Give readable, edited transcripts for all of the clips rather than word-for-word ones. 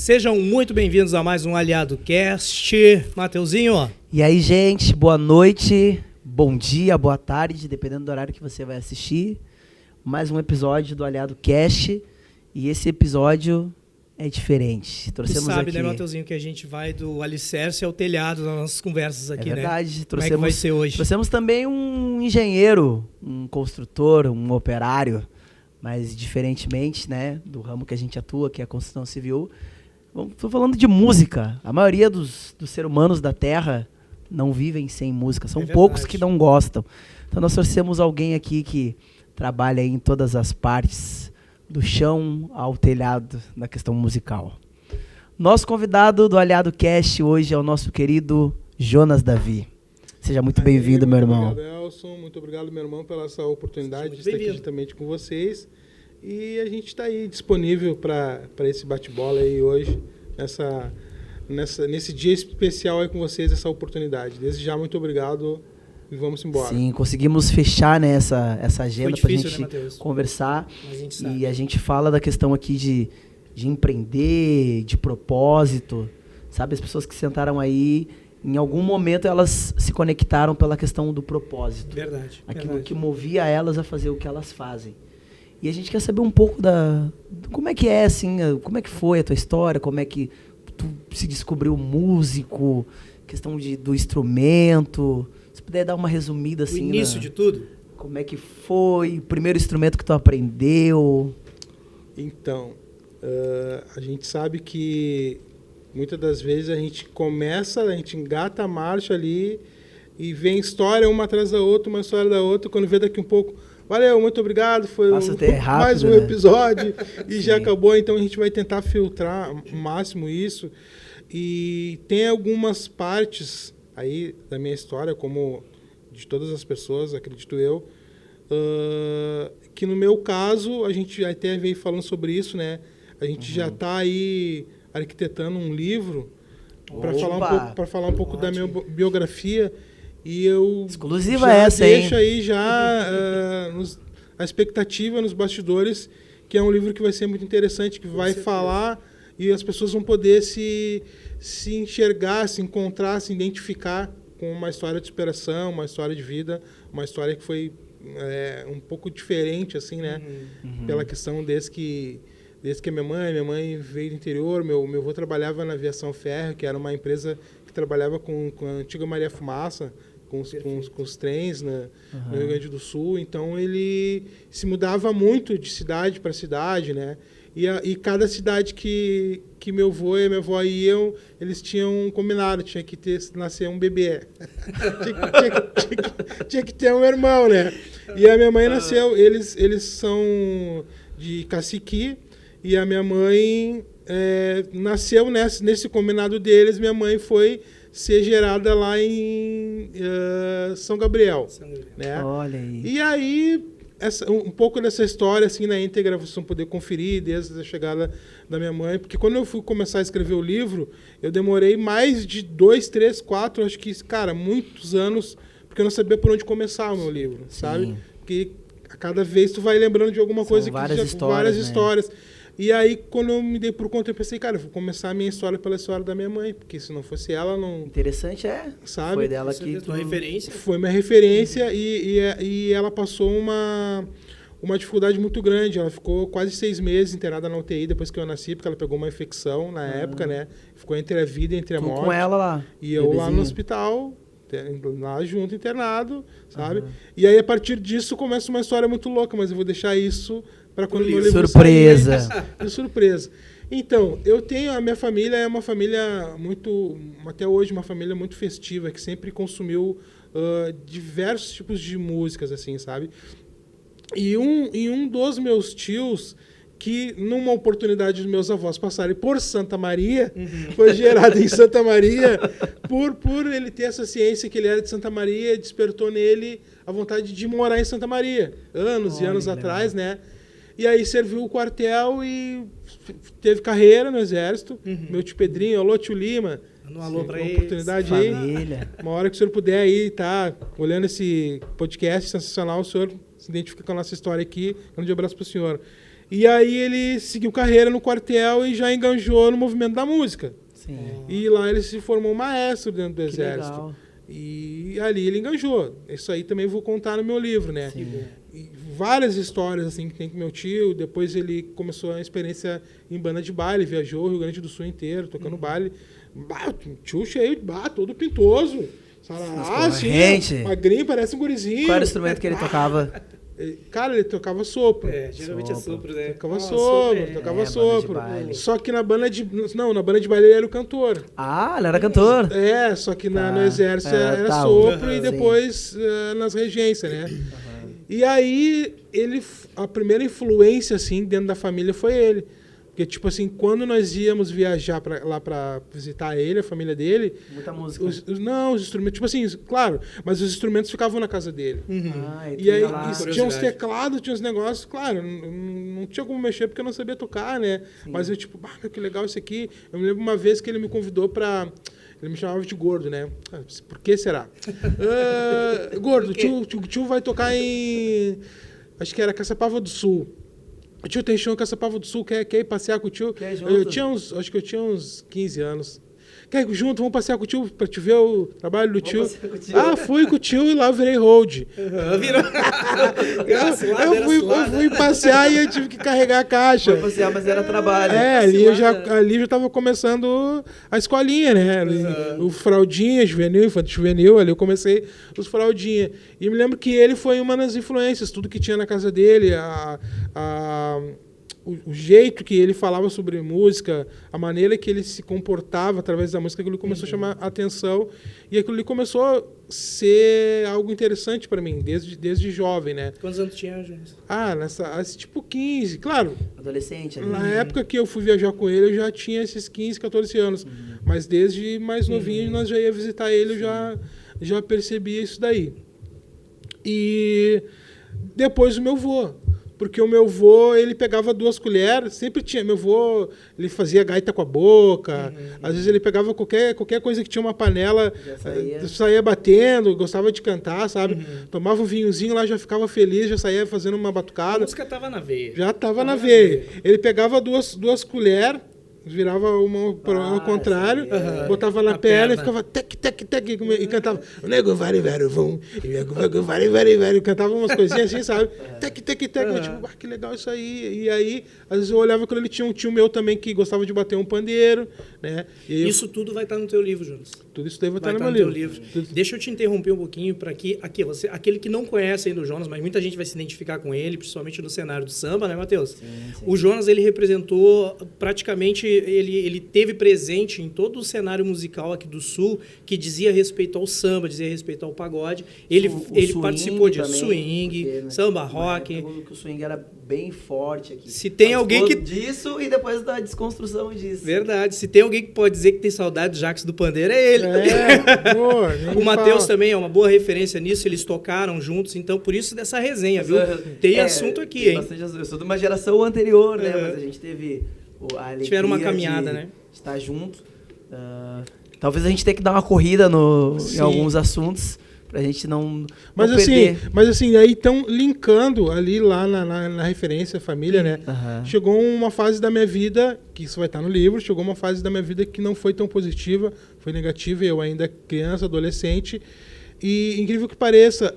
Sejam muito bem-vindos a mais um Aliado Cast. Mateuzinho, ó. E aí, gente, boa noite, bom dia, boa tarde, dependendo do horário que você vai assistir. Mais um episódio do Aliado Cast. E esse episódio é diferente. Trouxemos tu sabe, aqui... né, Mateuzinho, que a gente vai do alicerce ao telhado nas nossas conversas aqui, né? É verdade. Né? Como é que vai ser hoje? Trouxemos também um engenheiro, um construtor, um operário. Mas, diferentemente, né, do ramo que a gente atua, que é a construção civil, estou falando de música. A maioria dos seres humanos da Terra não vivem sem música. São poucos que não gostam. Então, nós trouxemos alguém aqui que trabalha em todas as partes, do chão ao telhado, na questão musical. Nosso convidado do Aliado Cast hoje é o nosso querido Jonas Davi. Seja muito bem-vindo, meu irmão. Muito obrigado, Elson. Muito obrigado, meu irmão, pela essa oportunidade de estar aqui justamente com vocês. E a gente está aí disponível para esse bate-bola aí hoje, nesse dia especial aí com vocês, essa oportunidade. Desde já, muito obrigado e vamos embora. Sim, conseguimos fechar, né, essa agenda para a gente, né, conversar. E a gente fala da questão aqui de empreender, de propósito. Sabe, as pessoas que sentaram aí... Em algum momento elas se conectaram pela questão do propósito. Verdade. Aquilo que movia elas a fazer o que elas fazem. E a gente quer saber um pouco como é que é, assim, como é que foi a tua história, como é que tu se descobriu músico, questão do instrumento. Se puder dar uma resumida, assim. O início de tudo? Como é que foi, o primeiro instrumento que tu aprendeu? Então, a gente sabe que muitas das vezes a gente engata a marcha ali e vem história uma atrás da outra, uma história da outra, quando vê daqui um pouco, valeu, muito obrigado, foi rápido, mais um né? episódio e já acabou, então a gente vai tentar filtrar o máximo isso. E tem algumas partes aí da minha história, como de todas as pessoas, acredito eu, que no meu caso, a gente até veio falando sobre isso, né? A gente já está aí arquitetando um livro para falar um pouco da minha biografia, e eu exclusiva já essa, deixo hein? aí a expectativa nos bastidores, que é um livro que vai ser muito interessante, que vai falar e as pessoas vão poder se enxergar, se encontrar, se identificar com uma história de superação, uma história de vida, uma história que foi um pouco diferente, assim, né? Pela questão desde que a minha mãe veio do interior, meu avô trabalhava na Aviação Ferro, que era uma empresa que trabalhava com a antiga Maria Fumaça, com os trens no Rio Grande do Sul. Então, ele se mudava muito de cidade para cidade, né? E cada cidade que meu avô e minha avó iam, eles tinham combinado, tinha que nascer um bebê. tinha que ter um irmão, né? E a minha mãe nasceu, eles são de Caciqui, e a minha mãe nasceu nesse combinado deles. Minha mãe foi ser gerada lá em São Gabriel. Né? Olha aí. E aí, um pouco dessa história, assim, na íntegra, vocês vão poder conferir desde a chegada da minha mãe. Porque quando eu fui começar a escrever o livro, eu demorei mais de 2, 3, 4, acho que, cara, muitos anos, porque eu não sabia por onde começar o meu livro, sabe? Porque a cada vez tu vai lembrando de alguma coisa, várias várias histórias. E aí, quando eu me dei por conta, eu pensei, cara, eu vou começar a minha história pela história da minha mãe, porque se não fosse ela, não... Interessante, sabe? Foi dela que... referência. Foi minha referência, e ela passou uma dificuldade muito grande. Ela ficou quase 6 meses internada na UTI depois que eu nasci, porque ela pegou uma infecção na época, né? Ficou entre a vida e entre a morte. Com ela lá. E eu lá no hospital, lá junto, internado, sabe? E aí, a partir disso, começa uma história muito louca, mas eu vou deixar isso para quando meu livro surpresa. Sair, surpresa. Então, a minha família é uma família muito, até hoje, uma família muito festiva, que sempre consumiu diversos tipos de músicas, assim, sabe? E um dos meus tios, que numa oportunidade dos meus avós passarem por Santa Maria, foi gerado em Santa Maria, por ele ter essa ciência que ele era de Santa Maria, despertou nele a vontade de morar em Santa Maria, anos e anos atrás, né? E aí serviu o quartel e teve carreira no Exército. Meu tio Pedrinho, alô, tio Lima. Um alô pra eles. Oportunidade aí. Família. Uma hora que o senhor puder aí, tá olhando esse podcast sensacional, o senhor se identifica com a nossa história aqui. Um grande abraço pro senhor. E aí ele seguiu carreira no quartel e já enganjou no movimento da música. Sim. E lá ele se formou maestro dentro do Que exército. legal. E ali ele enganjou. Isso aí também vou contar no meu livro, né? Sim. E várias histórias assim que tem com meu tio. Depois ele começou a experiência em banda de baile, viajou o Rio Grande do Sul inteiro, tocando baile. Bah, tio cheio de todo pintoso. Corrente. Magrinho, parece um gurizinho. Qual era o instrumento que ele tocava? Cara, ele tocava sopro. Geralmente é sopro, né? Tocava sopro, tocava banda sopro. de baile. Só que na banda de... Não, na banda de baile ele era o cantor. Ah, ele era cantor. Só que no exército era tá, sopro e sim. depois nas regências, né? E aí, a primeira influência, assim, dentro da família foi ele. Porque, tipo assim, quando nós íamos viajar lá pra visitar ele, a família dele... Muita música. Os instrumentos... Tipo assim, claro, mas os instrumentos ficavam na casa dele. E E aí, lá. tinha uns teclados, tinha uns negócios, claro, não tinha como mexer porque eu não sabia tocar, né? Sim. Mas eu, tipo, que legal isso aqui. Eu me lembro uma vez que ele me convidou pra... Ele me chamava de gordo, né? Por que será? Gordo, o tio vai tocar em... Acho que era Caçapava do Sul. O tio tem show em Caçapava do Sul, quer ir passear com o tio? Acho que eu tinha uns 15 anos. Quer ir junto? Vamos passear com o tio pra te ver o trabalho do tio. Fui com o tio e lá eu virei hold. Eu fui passear e eu tive que carregar a caixa. Foi passear, mas era trabalho. Ali eu já tava começando a escolinha, né? O fraldinha, juvenil, infantil juvenil, ali eu comecei os fraldinha. E me lembro que ele foi uma das influências, tudo que tinha na casa dele, o jeito que ele falava sobre música, a maneira que ele se comportava através da música, aquilo começou a chamar a atenção e aquilo ali começou a ser algo interessante para mim, desde jovem, né? Quantos anos tinha, Jones? Tipo 15, claro. Adolescente. Na época que eu fui viajar com ele, eu já tinha esses 15, 14 anos. Mas desde mais novinho, nós já ia visitar ele, eu já percebia isso daí. E depois o meu vô. Porque o meu vô, ele pegava 2 colheres, sempre tinha. Meu vô, ele fazia gaita com a boca. Às vezes ele pegava qualquer coisa que tinha uma panela, saía batendo, gostava de cantar, sabe? Tomava um vinhozinho lá, já ficava feliz, já saía fazendo uma batucada. A música tava na veia. Já tava na veia. Ele pegava duas colheres, virava uma ao contrário, botava na perna e ficava tec, tec, tec, e cantava o nego vari, vari, vum, e o nego vari, vari, vari, cantava umas coisinhas assim, sabe? Tec, tec, tec, eu, tipo, que legal isso aí. E aí, às vezes eu olhava quando ele tinha um tio meu também que gostava de bater um pandeiro, né? E isso tudo vai estar no teu livro, Jonas. Tudo isso daí vai estar no meu teu livro. Deixa eu te interromper um pouquinho para que aquele que não conhece ainda o Jonas, mas muita gente vai se identificar com ele, principalmente no cenário do samba, né, Matheus? Sim. O Jonas, ele representou praticamente, ele teve presente em todo o cenário musical aqui do Sul, que dizia respeito ao samba, dizia respeito ao pagode. Ele participou de swing, porque, samba, rock. O swing era bem forte aqui. Se tem alguém que... disso e depois da desconstrução disso. Verdade. Se tem alguém que pode dizer que tem saudade do Jacques do Pandeiro, é ele. O Matheus também é uma boa referência nisso, eles tocaram juntos, então por isso dessa resenha, viu? Tem assunto aqui, hein? Eu sou de uma geração anterior, né? Mas a gente teve a alegria tiveram uma caminhada, né? De estar junto. Talvez a gente tenha que dar uma corrida em alguns assuntos pra gente não perder. Mas assim, aí estão linkando ali lá na referência família, né? Chegou uma fase da minha vida, que isso vai estar no livro, chegou uma fase da minha vida que não foi tão positiva, foi negativa, eu ainda criança, adolescente, e incrível que pareça,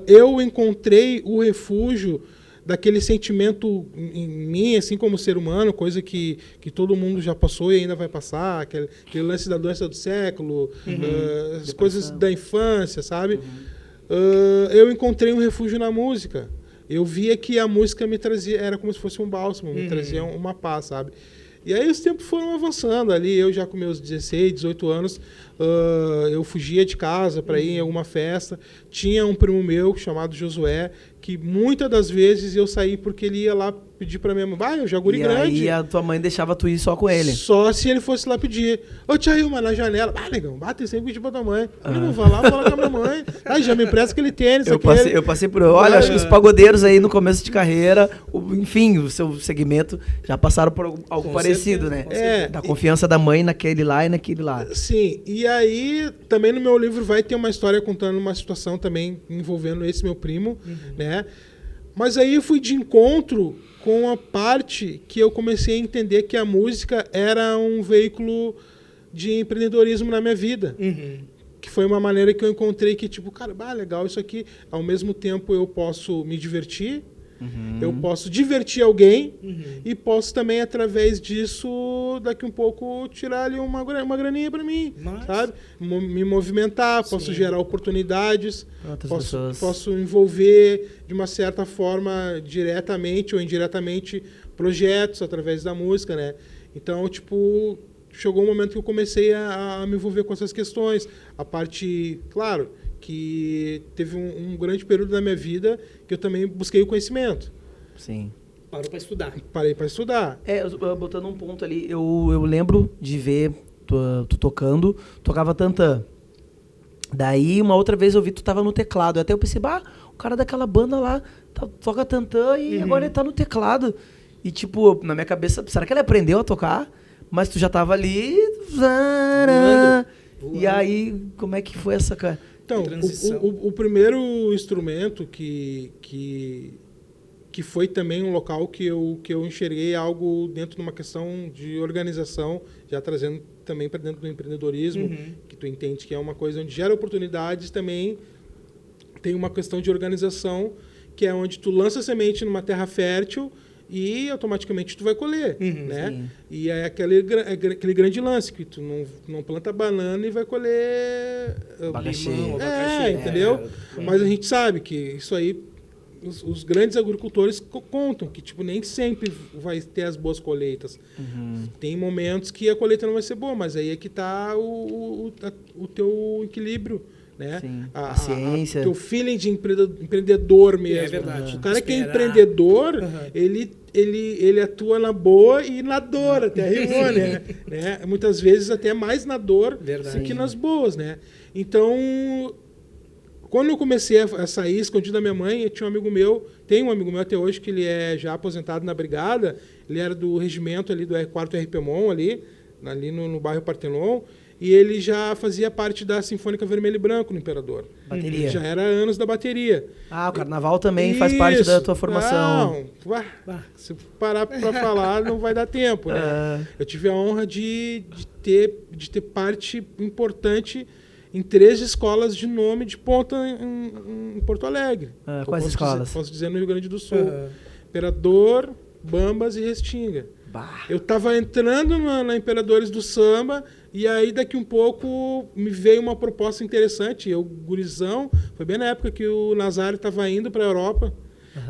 eu encontrei o refúgio daquele sentimento em mim, assim como ser humano, coisa que todo mundo já passou e ainda vai passar, aquele lance da doença do século, as coisas da infância, sabe? Eu encontrei um refúgio na música. Eu via que a música me trazia, era como se fosse um bálsamo, me trazia uma paz, sabe? E aí os tempos foram avançando ali, eu já com meus 16, 18 anos, eu fugia de casa para ir em alguma festa. Tinha um primo meu chamado Josué, que muitas das vezes eu saí porque ele ia lá pedir pra minha mãe, eu já guri grande. E a tua mãe deixava tu ir só com ele? Só se ele fosse lá pedir. Ô, tia Ilma, na janela. Negão, bate sempre pedir pra tua mãe. Não, vai lá falar com a minha mãe. Já me empresta aquele tênis. Eu passei por... Olha, acho que os pagodeiros aí no começo de carreira, enfim, o seu segmento, já passaram por algo com parecido, certeza, né? Da confiança da mãe naquele lá e naquele lá. Sim, e aí também no meu livro vai ter uma história contando uma situação também envolvendo esse meu primo, né? Mas aí eu fui de encontro com a parte que eu comecei a entender que a música era um veículo de empreendedorismo na minha vida. Que foi uma maneira que eu encontrei que, tipo, cara, legal isso aqui. Ao mesmo tempo eu posso me divertir, eu posso divertir alguém e posso também, através disso, daqui um pouco, tirar ali uma graninha para mim, sabe? Me movimentar, posso gerar oportunidades, posso envolver, de uma certa forma, diretamente ou indiretamente, projetos através da música, né? Então, tipo, chegou um momento que eu comecei a me envolver com essas questões. A parte, claro, que teve um grande período da minha vida que eu também busquei o conhecimento. Sim. Parou para estudar. Parei para estudar. Botando um ponto ali, eu lembro de ver tu tocando, tocava tantã. Daí, uma outra vez eu vi tu tava no teclado. Até eu pensei, o cara daquela banda lá toca tantã e agora ele tá no teclado. E tipo, na minha cabeça, será que ele aprendeu a tocar? Mas tu já tava ali... E aí, como é que foi essa... Então, o primeiro instrumento que foi também um local que eu enxerguei algo dentro de uma questão de organização, já trazendo também para dentro do empreendedorismo, que tu entende que é uma coisa onde gera oportunidades, também tem uma questão de organização, que é onde tu lança a semente numa terra fértil e automaticamente tu vai colher, né? Sim. E é aquele grande lance, que tu não planta banana e vai colher limão, abacaxi, entendeu? Mas a gente sabe que isso aí, os grandes agricultores contam que tipo, nem sempre vai ter as boas colheitas. Tem momentos que a colheita não vai ser boa, mas aí é que está o teu equilíbrio, né? Sim. A ciência. O teu feeling de empreendedor mesmo. É verdade. O cara que é empreendedor, ele atua na boa e na dor, até rimou, né? Muitas vezes até mais na dor do que nas boas, né? Então, quando eu comecei a sair escondido da minha mãe, eu tinha tem um amigo meu até hoje, que ele é já aposentado na brigada, ele era do regimento ali do 4º RPMON, ali no bairro Partenon, e ele já fazia parte da Sinfônica Vermelho e Branco no Imperador. Bateria. Já era anos da bateria. O carnaval também faz parte da tua formação. Não, se parar para falar, não vai dar tempo, né? Eu tive a honra de ter parte importante em 3 escolas de nome de ponta em Porto Alegre. Quais escolas? Posso dizer no Rio Grande do Sul. Imperador, Bambas e Restinga. Eu estava entrando na Imperadores do Samba, e aí daqui um pouco me veio uma proposta interessante. Eu, gurizão, foi bem na época que o Nazário estava indo para a Europa,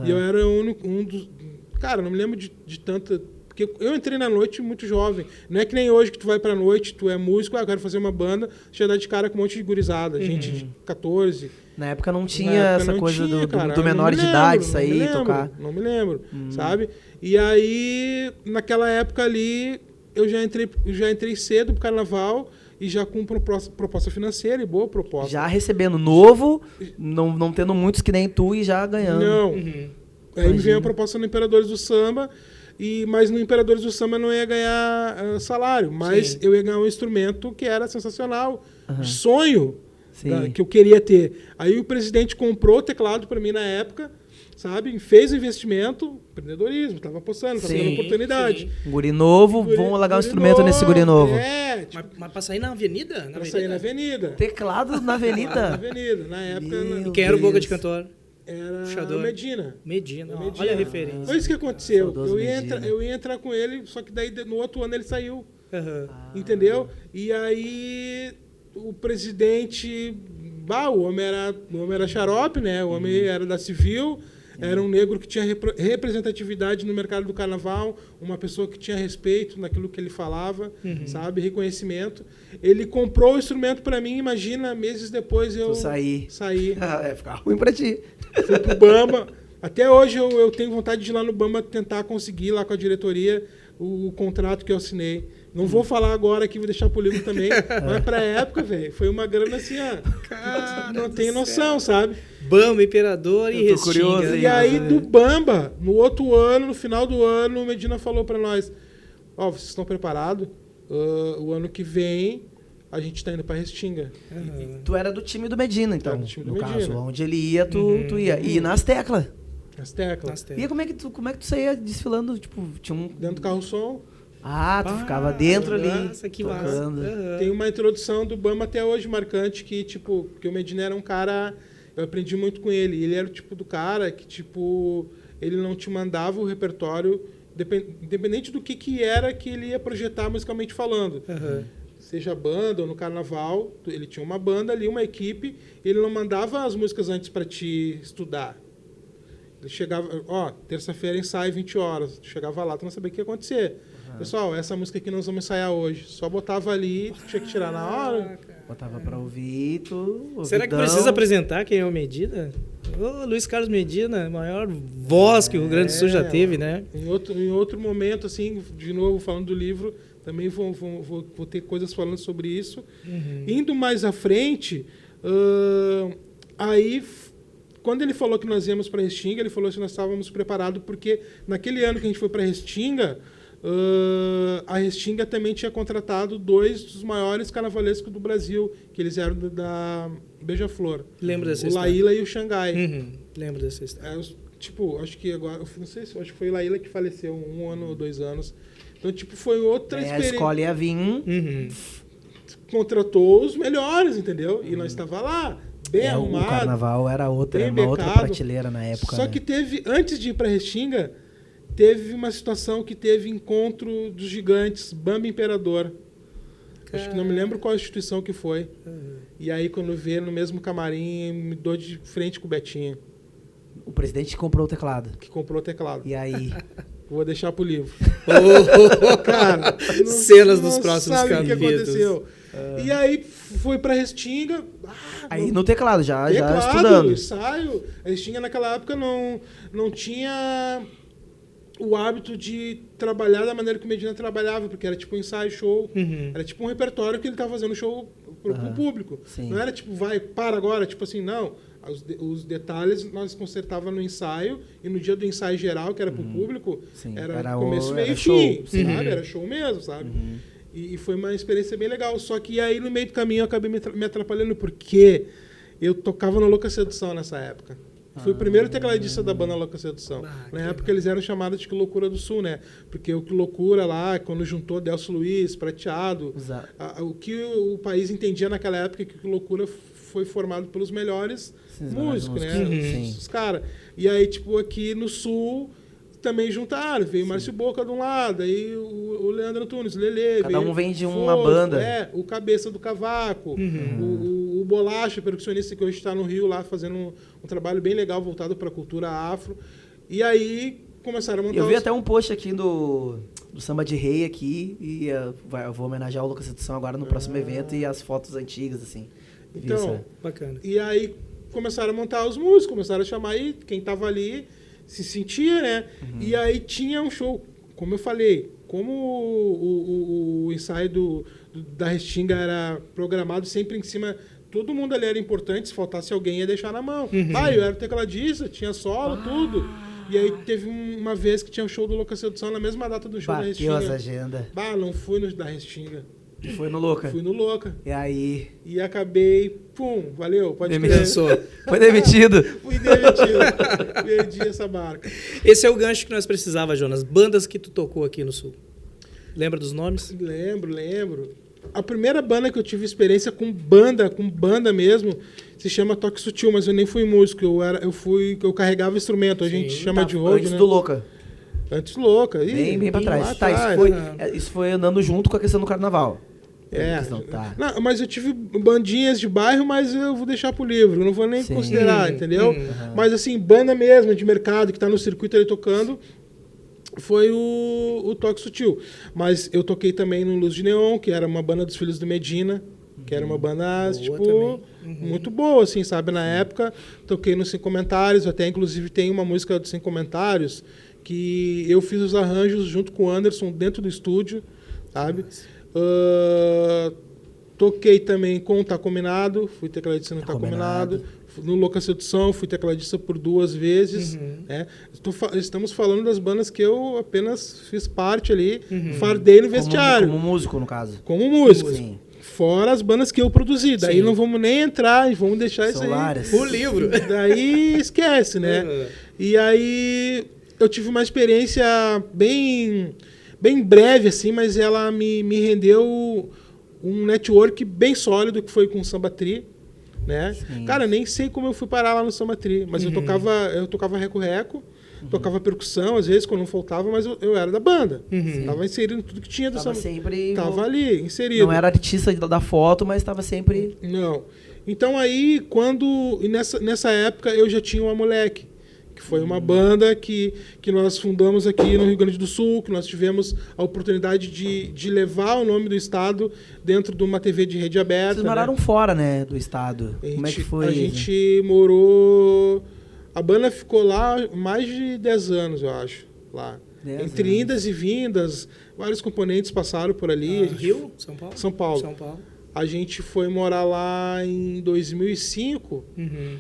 e eu era um dos... Cara, não me lembro de tanta... Porque eu entrei na noite muito jovem. Não é que nem hoje que tu vai pra noite, tu é músico, eu quero fazer uma banda, tu já dá de cara com um monte de gurizada, gente de 14. Na época não tinha essa coisa do menor de idade sair e tocar. Não me lembro, sabe? E aí, naquela época ali, eu já entrei cedo pro carnaval e já com proposta financeira e boa proposta. Já recebendo novo, não tendo muitos que nem tu e já ganhando. Não. Aí me veio a proposta no Imperadores do Samba, mas no Imperadores do Samba eu não ia ganhar salário, mas eu ia ganhar um instrumento que era sensacional, sonho que eu queria ter. Aí o presidente comprou o teclado para mim na época, sabe? Fez o investimento, empreendedorismo, estava apostando, estava dando oportunidade. Guri novo, vamos largar um instrumento nesse guri novo. Mas para sair na avenida? Sair na avenida. Teclado na avenida? Na avenida, na época. E quem era o boca de cantor? Era o Medina. Olha a referência. Foi isso que aconteceu. Eu ia entrar com ele, só que daí no outro ano ele saiu. Entendeu? E aí o presidente... o homem era xarope, né? O homem era da Civil, era um negro que tinha representatividade no mercado do carnaval, uma pessoa que tinha respeito naquilo que ele falava, sabe? Reconhecimento. Ele comprou o instrumento para mim, imagina, meses depois eu saí. Ficar ruim para ti. Fui pro Bamba. Até hoje eu tenho vontade de ir lá no Bamba tentar conseguir lá com a diretoria o contrato que eu assinei. Não vou falar agora aqui, vou deixar pro livro também. Mas pra época, velho, foi uma grana assim, não tem noção, sabe? Bamba, Imperador e Restinga. E aí do Bamba, no outro ano, no final do ano, o Medina falou pra nós, vocês estão preparados? O ano que vem a gente tá indo pra Restinga. Tu era do time do Medina, então. Do time do no Medina. caso, onde ele ia, tu ia. E nas teclas. As teclas. E como é que tu saía desfilando? Tipo, tinha um... Dentro do carro-som. Ah, tu ficava dentro ali. Nossa, que massa. Tem uma introdução do Bamba até hoje marcante que, tipo, que o Medina era um cara... Eu aprendi muito com ele. Ele era o tipo do cara que, tipo, ele não te mandava o repertório, independente do que era que ele ia projetar musicalmente falando. Seja banda ou no carnaval, ele tinha uma banda ali, uma equipe, ele não mandava as músicas antes para te estudar. Ele chegava, terça-feira ensaio 20 horas. Tu chegava lá, tu não sabia o que ia acontecer. Pessoal, essa música aqui nós vamos ensaiar hoje. Só botava ali, tu tinha que tirar na hora. Botava pra ouvir, tu... Será que precisa apresentar quem é o Medina? Ô, Luiz Carlos Medina, maior voz que o Rio Grande do Sul já teve, né? Em outro momento, assim, de novo, falando do livro, também vou ter coisas falando sobre isso. Indo mais à frente, aí... Quando ele falou que nós íamos para Restinga, ele falou que nós estávamos preparados, porque naquele ano que a gente foi para Restinga, a Restinga também tinha contratado 2 dos maiores carnavalescos do Brasil, que eles eram da Beija-Flor. Lembro dessa história. O Laíla e o Xangai. Lembro dessa história. Acho que agora, não sei se acho que foi o Laíla que faleceu 1 ano ou 2 anos. Então, tipo, foi outra experiência. A escola ia vir. Contratou os melhores, entendeu? E nós estava lá. Bem arrumado. O carnaval era uma outra prateleira na época. Só que teve, antes de ir para Restinga, teve uma situação que teve encontro dos gigantes, Bamba Imperador. Acho que não me lembro qual instituição que foi. E aí, quando vê no mesmo camarim, me dou de frente com o Betinho. O presidente que comprou o teclado. Que comprou o teclado. E aí? Vou deixar pro livro. Cara, cenas dos próximos capítulos. Sabe o que aconteceu. E aí foi pra Restinga. Aí no teclado, já estudando. Ensaio. A Restinga naquela época não tinha o hábito de trabalhar da maneira que o Medina trabalhava, porque era tipo um ensaio, show. Era tipo um repertório que ele estava fazendo show pro público. Sim. Não era tipo, para agora, tipo assim, não. Os detalhes nós consertava no ensaio, e no dia do ensaio geral, que era pro público, era começo, meio e fim, sabe? Era show mesmo, sabe? E foi uma experiência bem legal. Só que aí, no meio do caminho, eu acabei me atrapalhando, porque eu tocava no Louca Sedução nessa época. Fui o primeiro tecladista da banda Louca Sedução. Na época, eles eram chamados de Que Loucura do Sul, né? Porque o Que Loucura lá, quando juntou Delcio Luiz, Prateado, o que o país entendia naquela época, que Que Loucura foi formado pelos melhores músicos, né? Os caras. E aí, tipo, aqui no Sul... também juntaram, veio o Márcio Boca de um lado, aí o Leandro Antunes, o Lelê. Cada um vem de uma banda. O Cabeça do Cavaco, o Bolacha, percussionista que hoje está no Rio lá, fazendo um trabalho bem legal voltado para a cultura afro. E aí começaram a montar... Eu vi até um post aqui do Samba de Rei aqui, e eu vou homenagear o Louca Sedução agora no próximo evento, e as fotos antigas, assim. Então, bacana. E aí começaram a montar os músicos, começaram a chamar aí quem estava ali... se sentia, né? E aí tinha um show, como eu falei, como o ensaio da Restinga era programado sempre em cima, todo mundo ali era importante, se faltasse alguém ia deixar na mão. Eu era o tecladista, tinha solo, tudo. E aí teve uma vez que tinha um show do Louca Sedução na mesma data do show da Restinga. Bateu as agendas. Não fui no da Restinga. Foi no Louca? Fui no Louca. E aí? E acabei, valeu, pode Foi demitido. Fui demitido. Perdi essa barca. Esse é o gancho que nós precisávamos, Jonas. Bandas que tu tocou aqui no Sul. Lembra dos nomes? Lembro. A primeira banda que eu tive experiência com banda mesmo, se chama Toque Sutil, mas eu nem fui músico, eu carregava instrumento, a gente chama de road, antes né? do Louca. Antes do Louca. Bem pra trás. Isso foi andando junto com a questão do carnaval. Não, mas eu tive bandinhas de bairro, mas eu vou deixar pro livro, eu não vou nem considerar, entendeu? Mas assim, banda mesmo, de mercado, que tá no circuito ali tocando, foi o Toque Sutil. Mas eu toquei também no Luz de Neon, que era uma banda dos Filhos do Medina, que era uma banda, muito boa, assim, sabe? Na época, toquei nos Sem Comentários, até inclusive tem uma música dos Sem Comentários, que eu fiz os arranjos junto com o Anderson dentro do estúdio, sabe? Toquei também com o Tá Combinado, fui tecladista no Tá Combinado. No Louca Sedução, fui tecladista por 2 vezes. Né? Estamos falando das bandas que eu apenas fiz parte ali, fardei no vestiário. Como músico, no caso. Como músico. Fora as bandas que eu produzi. Daí Sim. não vamos nem entrar, vamos deixar isso aí. Várias. O livro. Daí esquece, né? E aí eu tive uma experiência bem breve, assim, mas ela me rendeu um network bem sólido, que foi com o Samba Tri, né? Sim. Cara, nem sei como eu fui parar lá no Samba Tri, mas eu tocava reco-reco, tocava percussão, às vezes, quando não faltava, mas eu era da banda. Tava inserido em tudo que tinha do Tava Samba. sempre... Tava ali, inserido. Não era artista da foto, mas estava sempre... Não. Então aí, e nessa época, eu já tinha uma Moleque, que foi uma banda que nós fundamos aqui no Rio Grande do Sul, que nós tivemos a oportunidade de levar o nome do estado dentro de uma TV de rede aberta. Vocês moraram fora, né, do estado. Como é que foi? A gente morou... A banda ficou lá mais de 10 anos, eu acho, lá. 10 Entre anos. indas e vindas, vários componentes passaram por ali. Rio? São Paulo? São Paulo. São Paulo. A gente foi morar lá em 2005,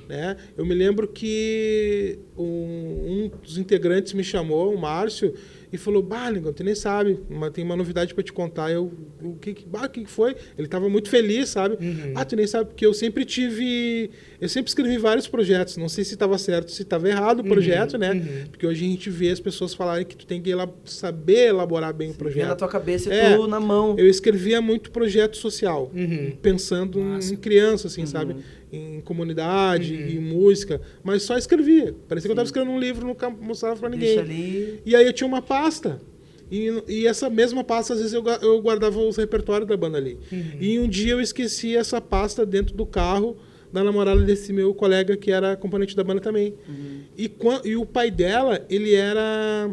né? Eu me lembro que um dos integrantes me chamou, o Márcio, e falou: "Bah, Lincoln, tu nem sabe, tem uma novidade para te contar." O que foi? Ele estava muito feliz, sabe? Tu nem sabe, porque eu sempre escrevi vários projetos. Não sei se estava certo, se estava errado o projeto, né? Porque hoje a gente vê as pessoas falarem que tu tem que saber elaborar bem o projeto. Na tua cabeça e tu na mão. Eu escrevia muito projeto social, pensando em criança, assim, sabe? Em comunidade, em música, mas só escrevia. Parecia que eu estava escrevendo um livro, nunca mostrava para ninguém. Deixa ali... E aí eu tinha uma pasta, e essa mesma pasta, às vezes eu guardava os repertórios da banda ali. E um dia eu esqueci essa pasta dentro do carro da namorada desse meu colega, que era componente da banda também. E o pai dela, ele era...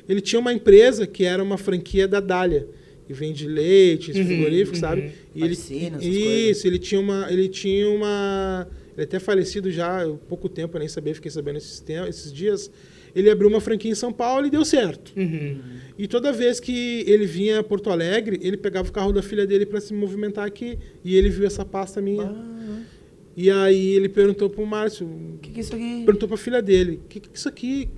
ele tinha uma empresa que era uma franquia da Dália, que vende leite, frigorífico, sabe? E ele tinha uma... Ele até falecido já há pouco tempo, eu nem sabia, fiquei sabendo esses dias. Ele abriu uma franquia em São Paulo e deu certo. E toda vez que ele vinha a Porto Alegre, ele pegava o carro da filha dele para se movimentar aqui. E ele viu essa pasta minha. E aí ele perguntou pro Márcio... O que é isso aqui? Perguntou pra filha dele: o que é isso aqui?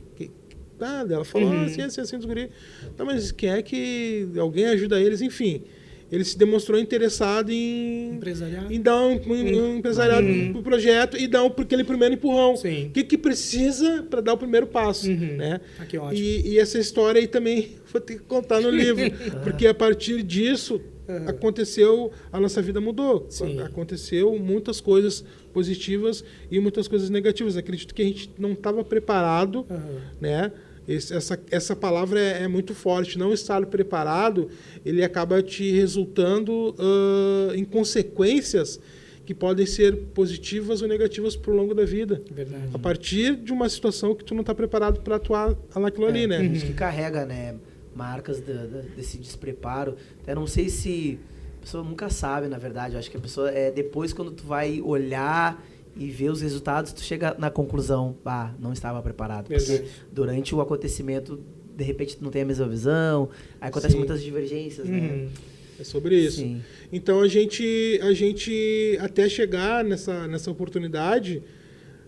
Ela falou: assim, dos guri. Tá, mas quer que alguém ajuda eles? Enfim, ele se demonstrou interessado em dar um empresariado pro projeto e dar aquele primeiro empurrão. Sim. O que precisa para dar o primeiro passo, né? Que ótimo. E essa história aí também vou ter que contar no livro, porque a partir disso aconteceu, a nossa vida mudou. Sim. Aconteceu muitas coisas positivas e muitas coisas negativas. Acredito que a gente não estava preparado, né? Essa palavra é muito forte. Não estar preparado, ele acaba te resultando em consequências que podem ser positivas ou negativas pro longo da vida. Verdade. A partir de uma situação que tu não está preparado para atuar naquilo ali, né? Acho que carrega, né, marcas desse despreparo. Eu não sei se... A pessoa nunca sabe, na verdade. Eu acho que a pessoa... depois, quando tu vai olhar e ver os resultados, tu chega na conclusão: não estava preparado. Verdade. Porque durante o acontecimento, de repente, tu não tem a mesma visão. Aí acontecem muitas divergências, né? É sobre isso. Sim. Então, a gente até chegar nessa oportunidade,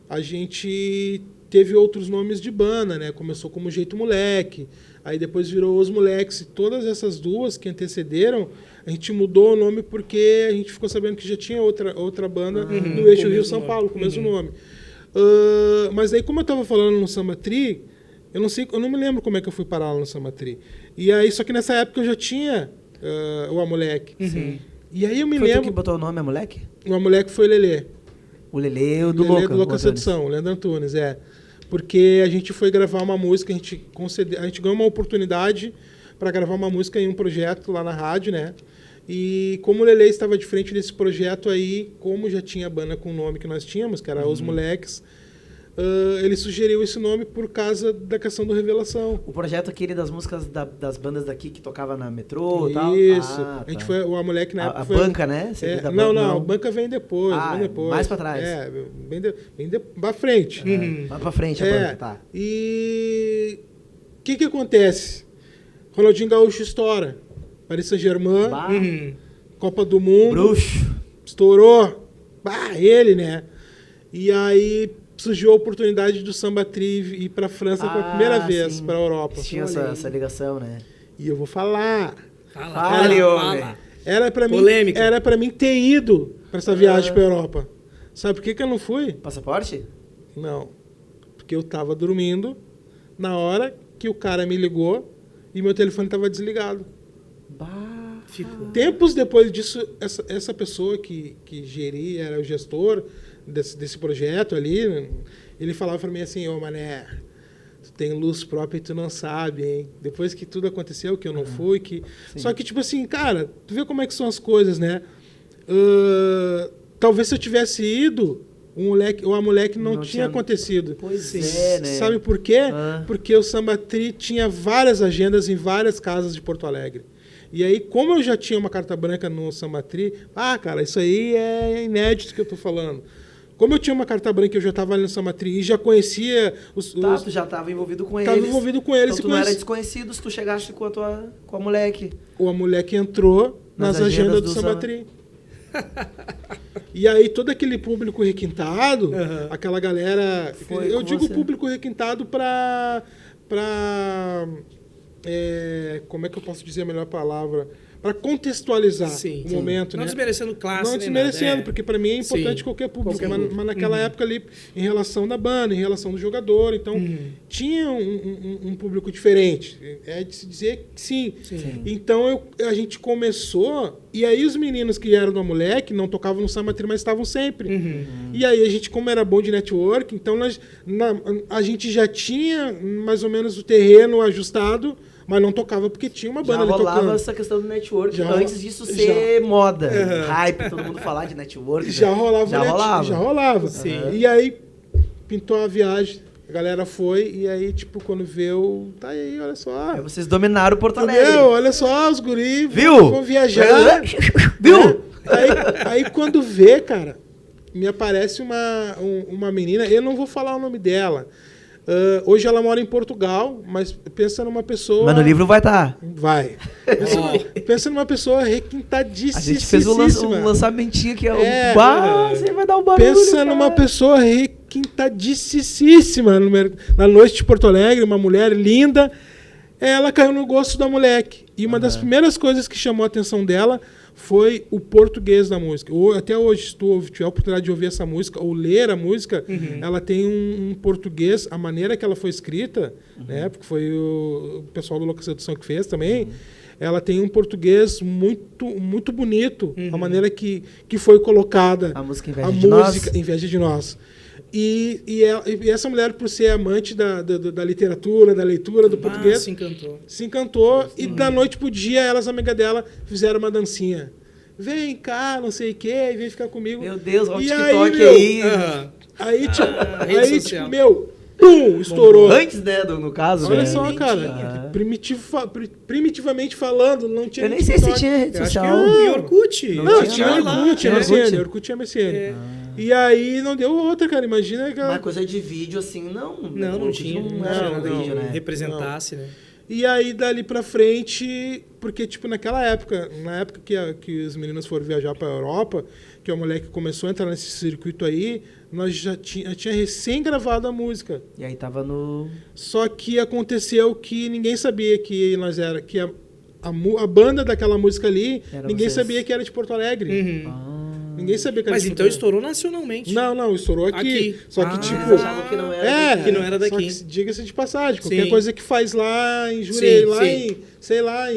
a gente teve outros nomes de banda, né? Começou como Jeito Moleque, aí depois virou Os Moleques. E todas essas duas que antecederam, a gente mudou o nome porque a gente ficou sabendo que já tinha outra banda no eixo Rio-São Paulo, com o mesmo nome. Mas aí, como eu estava falando no Samba Tri, eu não me lembro como é que eu fui parar lá no Samba Tri. E aí, só que nessa época eu já tinha o Amoleque. E aí eu me Foi lembro... tu que botou o nome, Moleque? O Amoleque foi o Lelê. O Lelê, o do Lelê Louca. do Louca Sedução, o Leandro Antunes, Porque a gente foi gravar uma música, a gente ganhou uma oportunidade para gravar uma música em um projeto lá na rádio, né? E como o Lelê estava de frente desse projeto aí, como já tinha a banda com o nome que nós tínhamos, que era Os Moleques, ele sugeriu esse nome por causa da questão do Revelação. O projeto aquele das músicas das bandas daqui que tocava na metrô e tal? Isso. A gente foi, o Moleque na época a foi... banca, né? Não, a banca vem depois. Mais pra trás. Bem pra frente. Vai pra frente a banca, tá. E o que acontece? Ronaldinho Gaúcho estoura. Paris Saint-Germain, Copa do Mundo. Bruxo. Estourou. Ele, né? E aí surgiu a oportunidade do Samba Tri ir pra França pela primeira vez, pra Europa. Tinha essa ligação, né? E eu vou falar. Fale, homem. Era pra mim ter ido pra essa viagem pra Europa. Sabe por que eu não fui? Passaporte? Não. Porque eu tava dormindo na hora que o cara me ligou e meu telefone tava desligado. Tempos depois disso, essa pessoa que geria, era o gestor desse projeto ali, ele falava pra mim assim, ô mané, tu tem luz própria e tu não sabe, hein? Depois que tudo aconteceu, que eu não fui, que... Só que, tipo assim, cara, tu vê como é que são as coisas, né? Talvez se eu tivesse ido, a moleque não tinha acontecido. Pois é, né? Sabe por quê? Porque o Samba Tri tinha várias agendas em várias casas de Porto Alegre. E aí, como eu já tinha uma carta branca no Samba Tri, cara, isso aí é inédito que eu tô falando. Como eu tinha uma carta branca, eu já estava ali no Samba Tri e já conhecia tu já estava envolvido com eles. Estava envolvido com eles. Então tu não era desconhecido se tu chegasse com a moleque. A moleque entrou nas agendas do Samba Tri. E aí todo aquele público requintado, aquela galera... Eu digo público requintado para como é que eu posso dizer a melhor palavra? Para contextualizar o momento. Não desmerecendo classe. Não desmerecendo, porque para mim é importante qualquer público. Mas naquela época ali, em relação da banda, em relação do jogador, então tinha um público diferente. É de se dizer que sim. Então a gente começou, e aí os meninos que eram do Moleque não tocavam no Samba Tri, mas estavam sempre. E aí a gente, como era bom de network, então a gente já tinha mais ou menos o terreno ajustado, mas não tocava porque tinha uma banda ali tocando. Já rolava essa questão do network antes disso ser moda. Hype, todo mundo falar de network. Já rolava. E aí pintou a viagem, a galera foi, e aí, tipo, quando veio, tá aí, olha só. Aí vocês dominaram o Porto Alegre. Olha só, os guris vão viajar. Viu? Aí quando vê, cara, me aparece uma menina, eu não vou falar o nome dela. Hoje ela mora em Portugal, mas pensa numa pessoa... Mas no livro vai estar. Vai. Pensa numa pessoa requintadíssima. A gente fez um lançamentinho aqui. Você vai dar um barulho. Pensa numa pessoa requintadíssima na noite de Porto Alegre, uma mulher linda. Ela caiu no gosto da moleque. E uma das primeiras coisas que chamou a atenção dela foi o português da música. Até hoje, se tu tiver a oportunidade de ouvir essa música ou ler a música, ela tem um português, a maneira que ela foi escrita, né, porque foi o pessoal do Louca Sedução que fez também, ela tem um português muito, muito bonito, a maneira que foi colocada a música Inveja de Nós. E essa mulher, por ser amante da literatura, da leitura, do português... Se encantou. E da noite pro dia, elas, amigas dela, fizeram uma dancinha. Vem cá, não sei o quê, vem ficar comigo. Meu Deus, olha o TikTok aí. Aí, tipo, pum, estourou. Antes, né, no caso. Olha só, cara. Primitivamente falando, não tinha... Eu nem sei se tinha rede social. E Orkut. Não, tinha Orkut. Orkut tinha MSN. E aí não deu outra, cara. Imagina que... Uma coisa de vídeo, assim, não tinha. Não, vídeo, né? Representasse, né? E aí, dali pra frente... Porque, tipo, na época que os meninos foram viajar pra Europa, que o moleque começou a entrar nesse circuito aí, nós já tinha recém gravado a música. E aí tava no... Só que aconteceu que ninguém sabia que nós era... Que a banda daquela música ali, ninguém sabia que era de Porto Alegre. Ninguém sabia que era Mas então estourou nacionalmente. Não, estourou aqui. Só que, tipo... achavam que não era que não era daqui. Diga-se de passagem, qualquer coisa que faz lá em Jurerê, em sei lá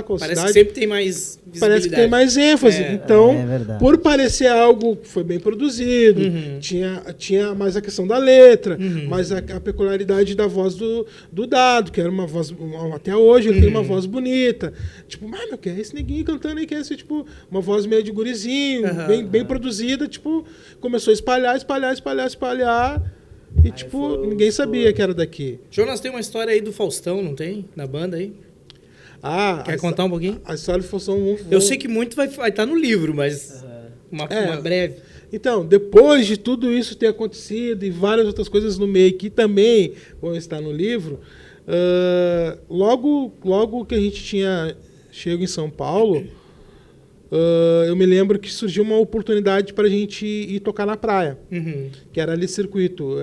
qual parece cidade. Que sempre tem mais visibilidade. Parece que tem mais ênfase. Então, por parecer algo que foi bem produzido, tinha mais a questão da letra, mais a peculiaridade da voz do Dado, que era uma voz... Até hoje ele tem uma voz bonita. Tipo, mano, que é esse neguinho cantando aí, que é esse, tipo, uma voz meio de gurizinho, bem produzida, tipo, começou a espalhar. E, tipo, ninguém sabia que era daqui. Jonas, tem uma história aí do Faustão, não tem? Na banda aí? Quer contar um pouquinho? A história do Faustão... Eu sei que muito vai estar no livro, mas uma breve. Então, depois de tudo isso ter acontecido e várias outras coisas no meio que também vão estar no livro, logo que a gente tinha chego em São Paulo, eu me lembro que surgiu uma oportunidade para a gente ir tocar na praia, que era ali circuito,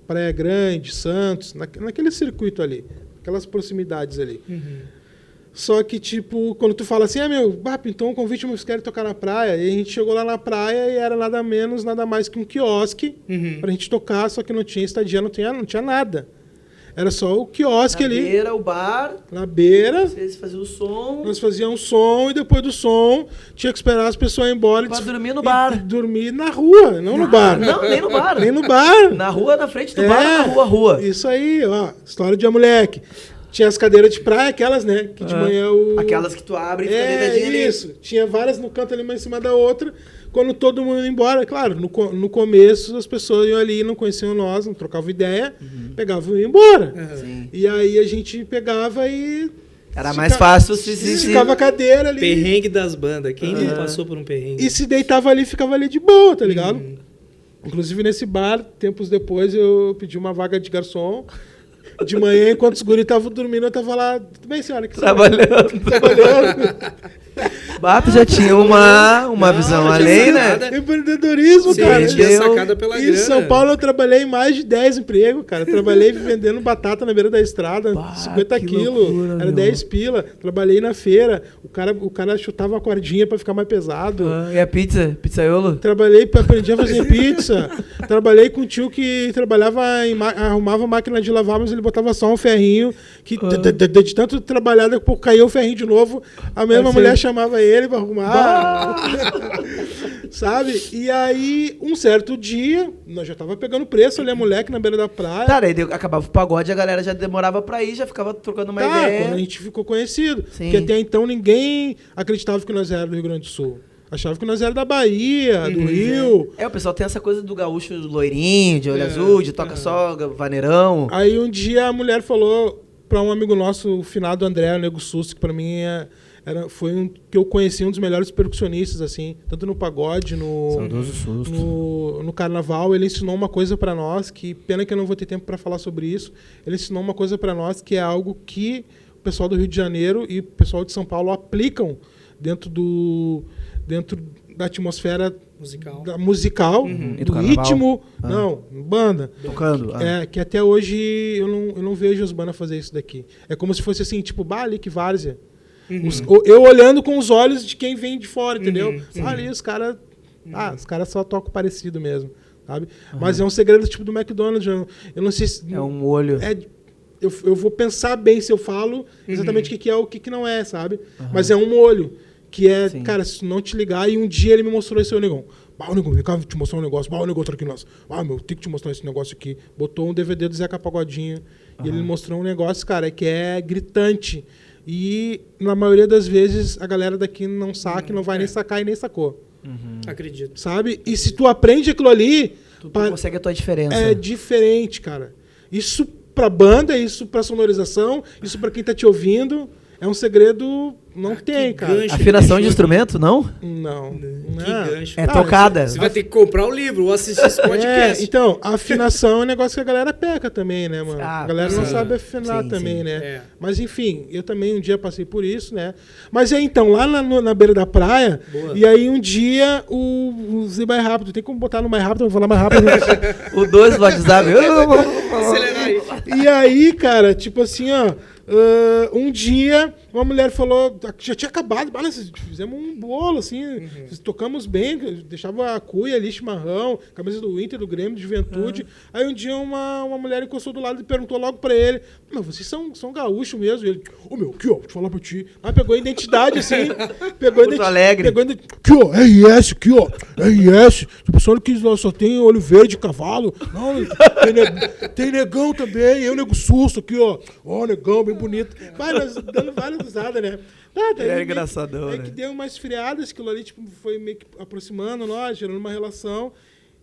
Praia Grande, Santos, naquele circuito ali, aquelas proximidades ali. Só que, tipo, quando tu fala assim, pintou um convite, mas querem tocar na praia. E a gente chegou lá na praia e era nada menos, nada mais que um quiosque pra gente tocar, só que não tinha estadia, não tinha nada. Era só o quiosque ali. Na beira, o bar. Na beira. Vocês faziam o som. Nós fazíamos som e depois do som tinha que esperar as pessoas ir embora. Pra dormir no bar. E dormir na rua, não no bar. Não, nem no bar. Nem no bar. Na rua, na frente do bar, na rua. Isso aí, ó. História de moleque. Tinha as cadeiras de praia, aquelas, né? Que de manhã Aquelas que tu abre e fica deitadinha ali. Isso. Tinha várias no canto ali, uma em cima da outra. Quando todo mundo ia embora, claro, no começo as pessoas iam ali, não conheciam nós, não trocavam ideia, pegavam e iam embora. E aí a gente pegava e... Era mais fácil se ficava a cadeira ali. Perrengue das bandas. Quem não passou por um perrengue? E se deitava ali, ficava ali de boa, tá ligado? Inclusive nesse bar, tempos depois, eu pedi uma vaga de garçom. De manhã, enquanto os guris estavam dormindo, eu tava lá. Tudo bem, senhora? Trabalhando. Bato já tinha uma visão além, né? Empreendedorismo, cara. Tinha sacada pela grana. Em São Paulo eu trabalhei em mais de 10 empregos, cara. Trabalhei vendendo batata na beira da estrada, 50 quilos, era 10 pila. Trabalhei na feira, o cara chutava a cordinha pra ficar mais pesado. E a pizza? Pizzaiolo? Trabalhei, aprendi a fazer pizza. Trabalhei com um tio que arrumava máquina de lavar, mas ele botava só um ferrinho, que de tanto trabalhar, daqui a pouco caiu o ferrinho de novo, a mesma mulher chamava ele pra arrumar. Sabe? E aí, um certo dia, nós já tava pegando preço ali, a moleque na beira da praia. Tá, aí acabava o pagode, a galera já demorava pra ir, já ficava trocando uma ideia. Quando a gente ficou conhecido. Sim. Porque até então ninguém acreditava que nós éramos do Rio Grande do Sul. Achava que nós éramos da Bahia, do Rio. O pessoal tem essa coisa do gaúcho loirinho, de olho azul, de toca só, vaneirão. Aí um dia a mulher falou pra um amigo nosso, o finado André, o Nego Susto, que pra mim foi que eu conheci um dos melhores percussionistas, assim, tanto no pagode, no carnaval. Ele ensinou uma coisa pra nós, que pena que eu não vou ter tempo pra falar sobre isso. Ele ensinou uma coisa pra nós que é algo que o pessoal do Rio de Janeiro e o pessoal de São Paulo aplicam dentro da atmosfera musical, do ritmo, banda. Tocando. Que até hoje eu não vejo as bandas fazer isso daqui. É como se fosse assim, tipo, ali que várzea. Eu olhando com os olhos de quem vem de fora, entendeu? Ali os caras só tocam parecido mesmo, sabe? Mas é um segredo tipo do McDonald's. Eu não sei se... É um olho... Eu vou pensar bem se eu falo exatamente o que é o que não é, sabe? Mas é um molho. Que é, cara, se não te ligar, e um dia ele me mostrou esse negão. Negão, vem cá te mostrar um negócio. O negócio aqui, nossa. Meu, tem que te mostrar esse negócio aqui. Botou um DVD do Zeca Pagodinho. E ele me mostrou um negócio, cara, que é gritante. E, na maioria das vezes, a galera daqui não saca, não vai nem sacar e nem sacou. Acredito. Sabe? E se tu aprende aquilo ali... Tu consegue a tua diferença. É diferente, cara. Isso pra banda, isso pra sonorização, isso pra quem tá te ouvindo... É um segredo, não tem, cara. Gancho, afinação de instrumento, não? Não. Que gancho. É tocada. Você vai ter que comprar o livro ou assistir esse podcast. Então, a afinação é um negócio que a galera peca também, né, mano? A galera não sabe afinar também, né? Mas, enfim, eu também um dia passei por isso, né? Mas então, lá na beira da praia, e aí um dia o Zé mais rápido, tem como botar no mais rápido, eu vou falar mais rápido. O 2 do WhatsApp. Acelerar aí. E aí, cara, tipo assim, ó... um dia, uma mulher falou, já tinha acabado, nós fizemos um bolo, assim, tocamos bem, deixava a cuia ali, chimarrão, camisa do Inter, do Grêmio, de Juventude. Aí um dia uma mulher encostou do lado e perguntou logo pra ele, mas vocês são gaúchos mesmo? E ele, meu, aqui ó, vou te falar pra ti. Aí pegou a identidade, assim, pegou Porto Alegre. Aqui ó, RS, aqui ó, RS. Tipo, só que só tem olho verde, cavalo. Não, tem negão também, eu nego susto aqui ó. Ó, negão, bem bonito. Vai, nós dando várias risadas, né? É engraçadão, né? Que deu umas friadas, aquilo ali tipo, foi meio que aproximando nós, gerando uma relação.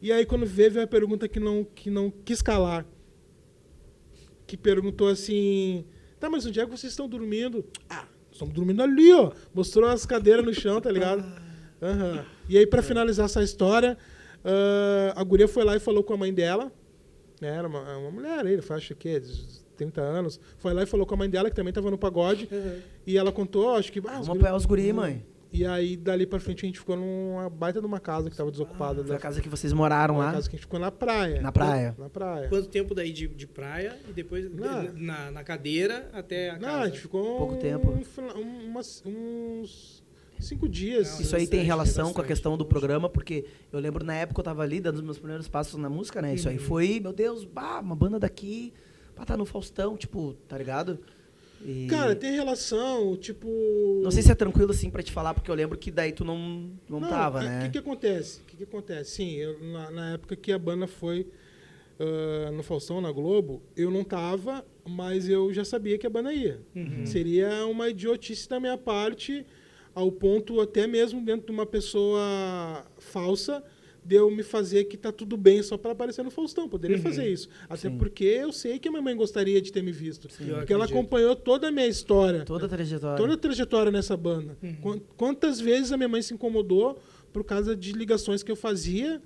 E aí, quando veio a pergunta que não quis calar. Que perguntou assim... Tá, mas onde é que vocês estão dormindo? Estamos dormindo ali, ó. Mostrou as cadeiras no chão, tá ligado? E aí, pra finalizar essa história, a guria foi lá e falou com a mãe dela. Né? Era uma mulher aí, faixa que 30 anos. Foi lá e falou com a mãe dela, que também estava no pagode. E ela contou, acho que... Vamos apoiar os guri, mãe. E aí, dali pra frente, a gente ficou numa baita de uma casa que tava desocupada. Foi a casa que vocês moraram lá? Uma casa que a gente ficou na praia. Na praia? Na praia. Quanto tempo daí de praia e depois na cadeira até a casa? Não, a gente ficou pouco tempo. Uns 5 dias. Isso aí tem relação com a questão do programa, porque eu lembro na época eu tava ali dando os meus primeiros passos na música, né? Isso aí foi, meu Deus, uma banda daqui, tá no Faustão, tipo, tá ligado? E... Cara, tem relação, tipo... Não sei se é tranquilo, assim, pra te falar, porque eu lembro que daí tu não tava, né? O que acontece? Sim, na época que a banda foi no Faustão, na Globo, eu não tava, mas eu já sabia que a banda ia. Seria uma idiotice da minha parte, ao ponto até mesmo dentro de uma pessoa falsa, de eu me fazer que tá tudo bem só para aparecer no Faustão. Poderia fazer isso. Até porque eu sei que a minha mãe gostaria de ter me visto. Porque ela acompanhou toda a minha história. Toda a trajetória. Toda a trajetória nessa banda. Quantas vezes a minha mãe se incomodou por causa de ligações que eu fazia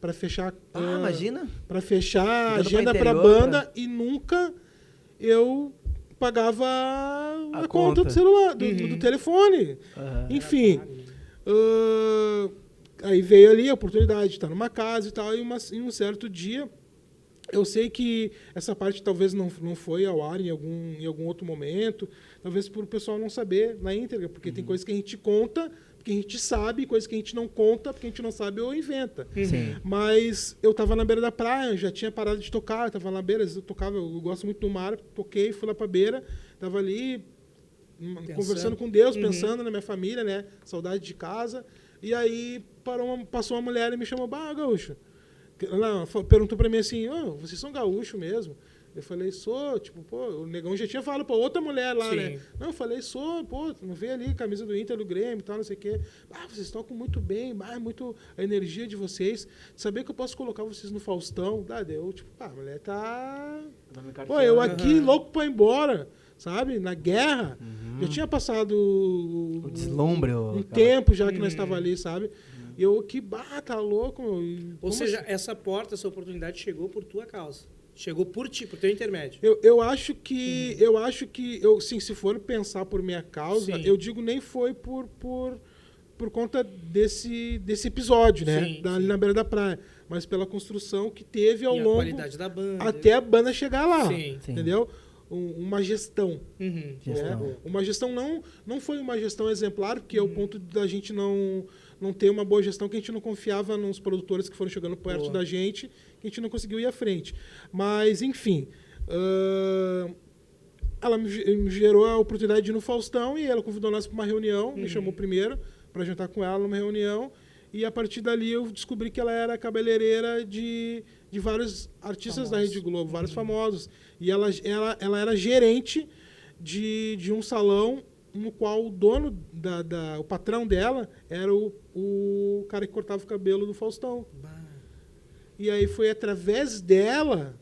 para fechar... imagina. Para fechar Ligando agenda para banda e nunca eu pagava a conta do celular, do telefone. Enfim... Aí veio ali a oportunidade de estar numa casa e tal, e um certo dia, eu sei que essa parte talvez não foi ao ar em algum outro momento, talvez por o pessoal não saber na íntegra, porque tem coisas que a gente conta, porque a gente sabe, coisas que a gente não conta, porque a gente não sabe ou inventa. Mas eu estava na beira da praia, eu já tinha parado de tocar, eu estava na beira, eu gosto muito do mar, toquei, fui lá para a beira, estava ali conversando com Deus, pensando na minha família, né, saudade de casa. E aí passou uma mulher e me chamou, gaúcho. Ela perguntou pra mim assim, vocês são gaúcho mesmo? Eu falei, sou, tipo, o negão já tinha falado pra outra mulher lá, né? Não, eu falei, sou, não vê ali, camisa do Inter, do Grêmio e tal, não sei o quê. Vocês tocam muito bem, muito a energia de vocês. Saber que eu posso colocar vocês no Faustão. Eu, tipo, a mulher tá... eu aqui, louco pra ir embora, sabe? Na guerra. Já tinha passado o deslumbre, tempo já que nós estava ali, sabe? E eu, tá louco, meu. Ou seja, essa oportunidade chegou por tua causa. Chegou por ti, por teu intermédio. Eu acho que, sim, se for pensar por minha causa, eu digo nem foi por conta desse episódio, né? Ali na beira da praia. Mas pela construção que teve ao longo... a qualidade da banda. Até a banda chegar lá, entendeu? Uma gestão. Uma gestão não foi uma gestão exemplar, porque é o ponto da gente não ter uma boa gestão, que a gente não confiava nos produtores que foram chegando perto da gente, que a gente não conseguiu ir à frente. Mas, enfim, ela me gerou a oportunidade de ir no Faustão e ela convidou nós para uma reunião, me chamou primeiro para jantar com ela numa reunião, e a partir dali eu descobri que ela era cabeleireira de vários artistas da Rede Globo, vários famosos. E ela era gerente de um salão no qual o dono, o patrão dela, era o cara que cortava o cabelo do Faustão. E aí foi através dela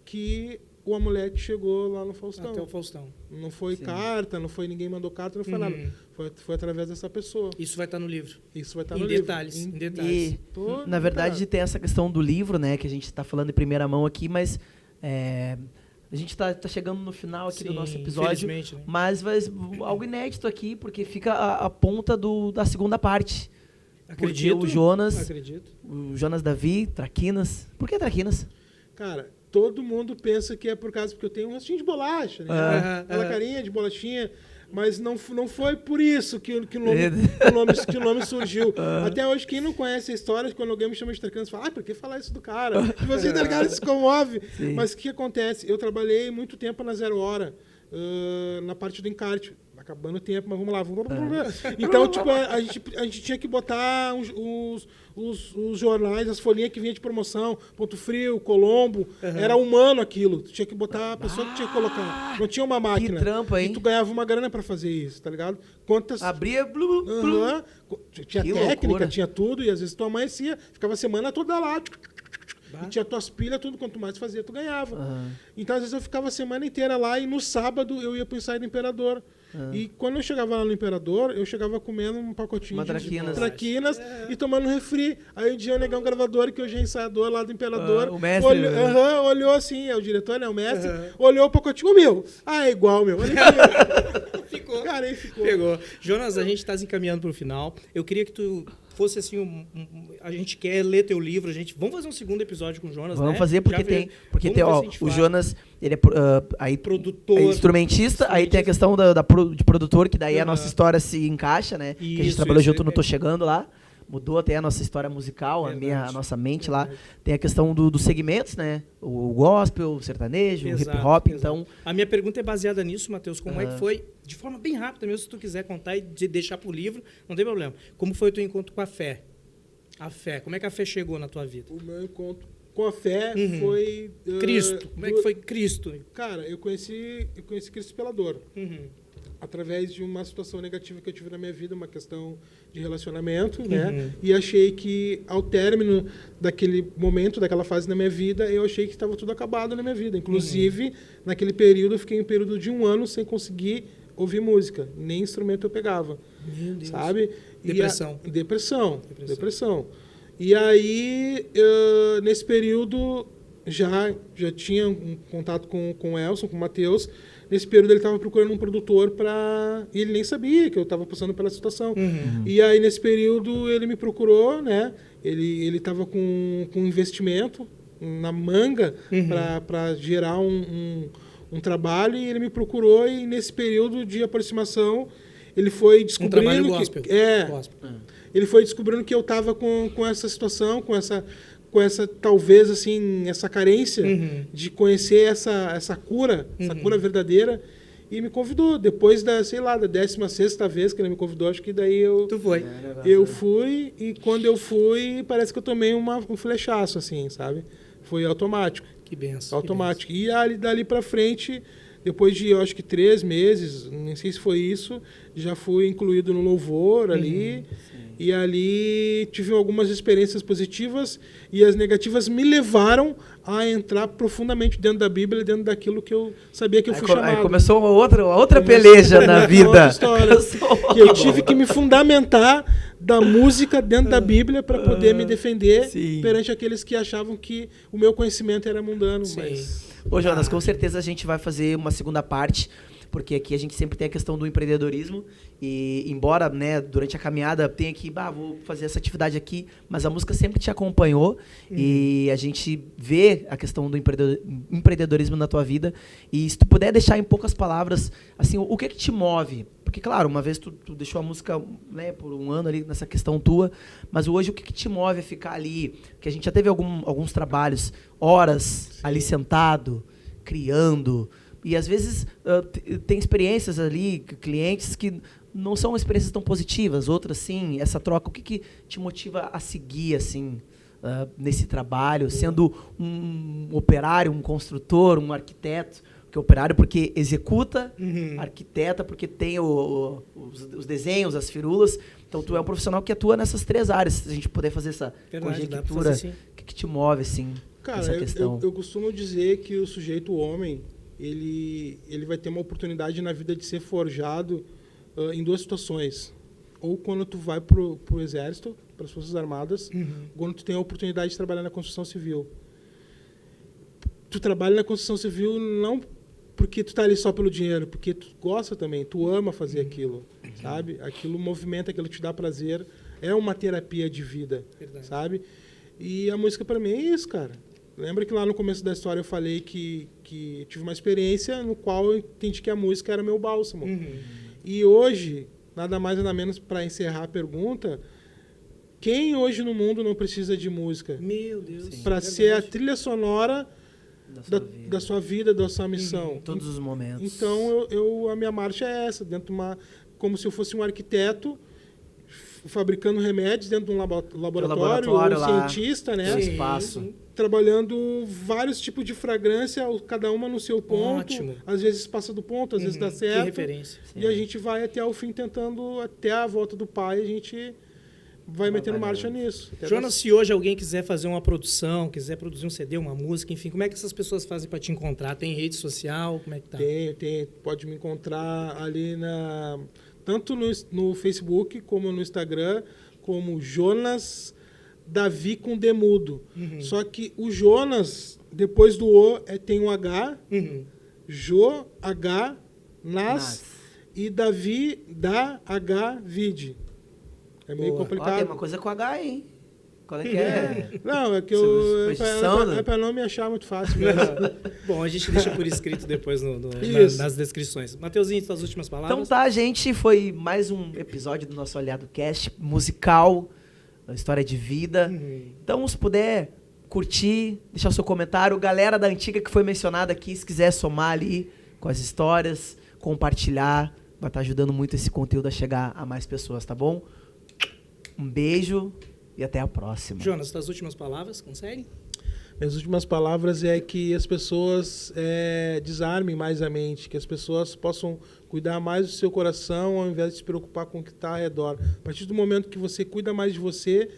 que o Amulete chegou lá no Faustão. Até o Faustão. Não foi carta, não foi ninguém mandou carta, não foi nada. Foi através dessa pessoa. Isso vai estar no livro. Isso vai estar no livro. Em detalhes. E, na verdade, tem essa questão do livro, né, que a gente está falando em primeira mão aqui, mas a gente está chegando no final aqui do nosso episódio, né? Mas vai algo inédito aqui, porque fica a ponta da segunda parte. Acredito. Porque o Jonas Davi, Traquinas. Por que Traquinas? Cara, todo mundo pensa que é porque eu tenho um rostinho de bolacha, né? Aquela carinha de bolachinha. Mas não foi por isso que o nome surgiu. Até hoje, quem não conhece a história, quando alguém me chama de Traquinas, fala, por que falar isso do cara? E você, tá ligado, se comove. Sim. Mas o que acontece? Eu trabalhei muito tempo na Zero Hora, na parte do encarte. Acabando o tempo, mas vamos lá. Então, tipo, a gente tinha que botar os jornais, as folhinhas que vinha de promoção, Ponto Frio, Colombo. Era humano aquilo. Tu tinha que botar a pessoa que tinha que colocar. Não tinha uma máquina. Que trampa, hein? E tu ganhava uma grana pra fazer isso, tá ligado? Abria... Tinha que técnica, loucura. Tinha tudo. E às vezes tu amanhecia, ficava a semana toda lá. E tinha tuas pilhas, tudo. Quanto mais fazia, tu ganhava. Então, às vezes, eu ficava a semana inteira lá e no sábado eu ia pro ensaio do Imperador. E quando eu chegava lá no Imperador, eu chegava comendo um pacotinho de traquinas e tomando refri. Aí um dia eu neguei um gravador, que hoje é ensaiador lá do Imperador. O mestre. Olhou assim, é o diretor, né? O mestre. Olhou o pacotinho, meu. É igual, meu. ficou. Cara, aí ficou. Pegou. Jonas, a gente está se encaminhando para o final. Eu queria que tu fosse assim, a gente quer ler teu livro, vamos fazer um segundo episódio com o Jonas, Vamos né? fazer, porque tem, ó, o Jonas, ele é aí, produtor, é instrumentista, aí tem a questão de produtor, que daí a nossa história se encaixa, né? Que a gente trabalhou junto no Tô Chegando lá. Mudou até a nossa história musical, a nossa mente lá. Tem a questão dos segmentos, né? O gospel, o sertanejo, o hip-hop, então... A minha pergunta é baseada nisso, Matheus. Como é que foi, de forma bem rápida mesmo, se tu quiser contar e deixar pro livro, não tem problema. Como foi o teu encontro com a fé? A fé, como é que a fé chegou na tua vida? O meu encontro com a fé foi... Cristo, como é que foi Cristo? Cara, eu conheci Cristo pela dor. Através de uma situação negativa que eu tive na minha vida, uma questão de relacionamento, né? E achei que, ao término daquele momento, daquela fase na minha vida, eu achei que estava tudo acabado na minha vida. Inclusive, naquele período, eu fiquei um período de 1 ano sem conseguir ouvir música. Nem instrumento eu pegava. Meu Deus. Sabe? Depressão. E aí, nesse período, já tinha um contato com o Elson, com o Matheus. Nesse período ele estava procurando um produtor e ele nem sabia que eu estava passando pela situação. E aí nesse período ele me procurou, né? Ele estava com um investimento na manga para gerar um trabalho, e ele me procurou, e nesse período de aproximação ele foi descobrindo trabalho gospel. Ele foi descobrindo que eu estava com essa situação, com essa talvez assim, essa carência de conhecer essa cura verdadeira, e me convidou depois da 16ª vez que ele me convidou. Acho que daí Tu foi. Eu fui, e quando eu fui, parece que eu tomei um flechaço, assim, sabe? Foi automático. Que benção. Automático. E dali para frente, depois de, eu acho que 3 meses, nem sei se foi isso, já fui incluído no louvor ali. E ali tive algumas experiências positivas, e as negativas me levaram a entrar profundamente dentro da Bíblia, dentro daquilo que eu sabia que eu fui chamado. Aí começou uma outra peleja na vida. Outra história. Que eu tive que me fundamentar da música dentro da Bíblia para poder me defender perante aqueles que achavam que o meu conhecimento era mundano. Mas... Ô, Jonas, com certeza a gente vai fazer uma segunda parte, porque aqui a gente sempre tem a questão do empreendedorismo, e embora, né, durante a caminhada tenha que, vou fazer essa atividade aqui, mas a música sempre te acompanhou, e a gente vê a questão do empreendedorismo na tua vida. E se tu puder deixar em poucas palavras, assim, o que te move? Porque, claro, uma vez tu deixou a música, né, por 1 ano ali nessa questão tua, mas hoje o que te move a ficar ali? Porque a gente já teve alguns trabalhos, horas ali sentado, criando, e às vezes tem experiências ali, clientes que não são experiências tão positivas, outras sim. Essa troca, o que te motiva a seguir assim nesse trabalho, sendo um operário, um construtor, um arquiteto? Porque operário porque executa, arquiteta porque tem os desenhos, as firulas. Então tu é um profissional que atua nessas 3 áreas. Se a gente puder fazer essa conjectura, assim. O que te move assim? Cara, essa questão? Eu costumo dizer que o sujeito, o homem, ele vai ter uma oportunidade na vida de ser forjado em 2 situações. Ou quando tu vai pro exército, para as Forças Armadas, quando tu tem a oportunidade de trabalhar na construção civil. Tu trabalha na construção civil não porque tu tá ali só pelo dinheiro, porque tu gosta também, tu ama fazer aquilo, sabe? Aquilo movimenta, aquilo te dá prazer, é uma terapia de vida, sabe? E a música para mim é isso, cara. Lembra que lá no começo da história eu falei que tive uma experiência no qual eu entendi que a música era meu bálsamo. E hoje, nada mais nada menos, para encerrar a pergunta, quem hoje no mundo não precisa de música? Meu Deus. Para ser a trilha sonora da sua vida, da sua missão. Em todos os momentos. Então, a minha marcha é essa, dentro de como se eu fosse um arquiteto fabricando remédios dentro de um laboratório um cientista, né? Espaço. Trabalhando vários tipos de fragrância, cada uma no seu ponto. Ótimo. Às vezes passa do ponto, às vezes dá certo. Que referência. E a gente vai até o fim tentando, até a volta do Pai, a gente vai metendo marcha nisso. Jonas, se hoje alguém quiser fazer uma produção, quiser produzir um CD, uma música, enfim, como é que essas pessoas fazem para te encontrar? Tem rede social? Como é que tá? Tem. Pode me encontrar ali tanto no Facebook como no Instagram, como Jonas Davi com D mudo. Só que o Jonas, depois do O, tem um H, Jo, H, Nas. e Davi da H-Vid. É meio complicado. Ó, tem uma coisa com H, hein? Qual é que é? Não, é que é pra não me achar muito fácil mesmo. Bom, a gente deixa por escrito depois nas descrições. Mateuzinho, suas últimas palavras? Então tá, gente, foi mais um episódio do nosso Aliado Cast musical, história de vida. Então, se puder curtir, deixar o seu comentário. Galera da antiga que foi mencionada aqui, se quiser somar ali com as histórias, compartilhar, vai estar ajudando muito esse conteúdo a chegar a mais pessoas, tá bom? Um beijo e até a próxima. Jonas, suas últimas palavras, consegue? Minhas últimas palavras é que as pessoas desarmem mais a mente, que as pessoas possam cuidar mais do seu coração ao invés de se preocupar com o que está ao redor. A partir do momento que você cuida mais de você,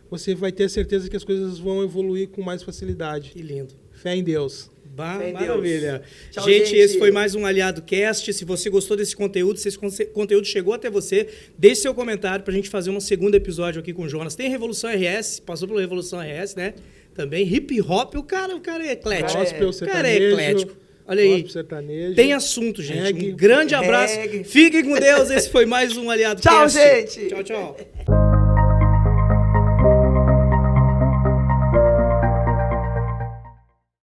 você vai ter certeza que as coisas vão evoluir com mais facilidade. Que lindo. Fé em Deus. Maravilha. Tchau, gente, esse foi mais um Aliado Cast. Se você gostou desse conteúdo, se esse conteúdo chegou até você, deixe seu comentário pra gente fazer um segundo episódio aqui com o Jonas. Tem Revolução RS, passou pela Revolução RS, né? Também hip hop, o cara é eclético. O cara é eclético. Olha aí. Sertanejo, tem assunto, gente. Reggae. Um grande abraço. Fiquem com Deus. Esse foi mais um Aliado Cast. Tchau, gente. Tchau.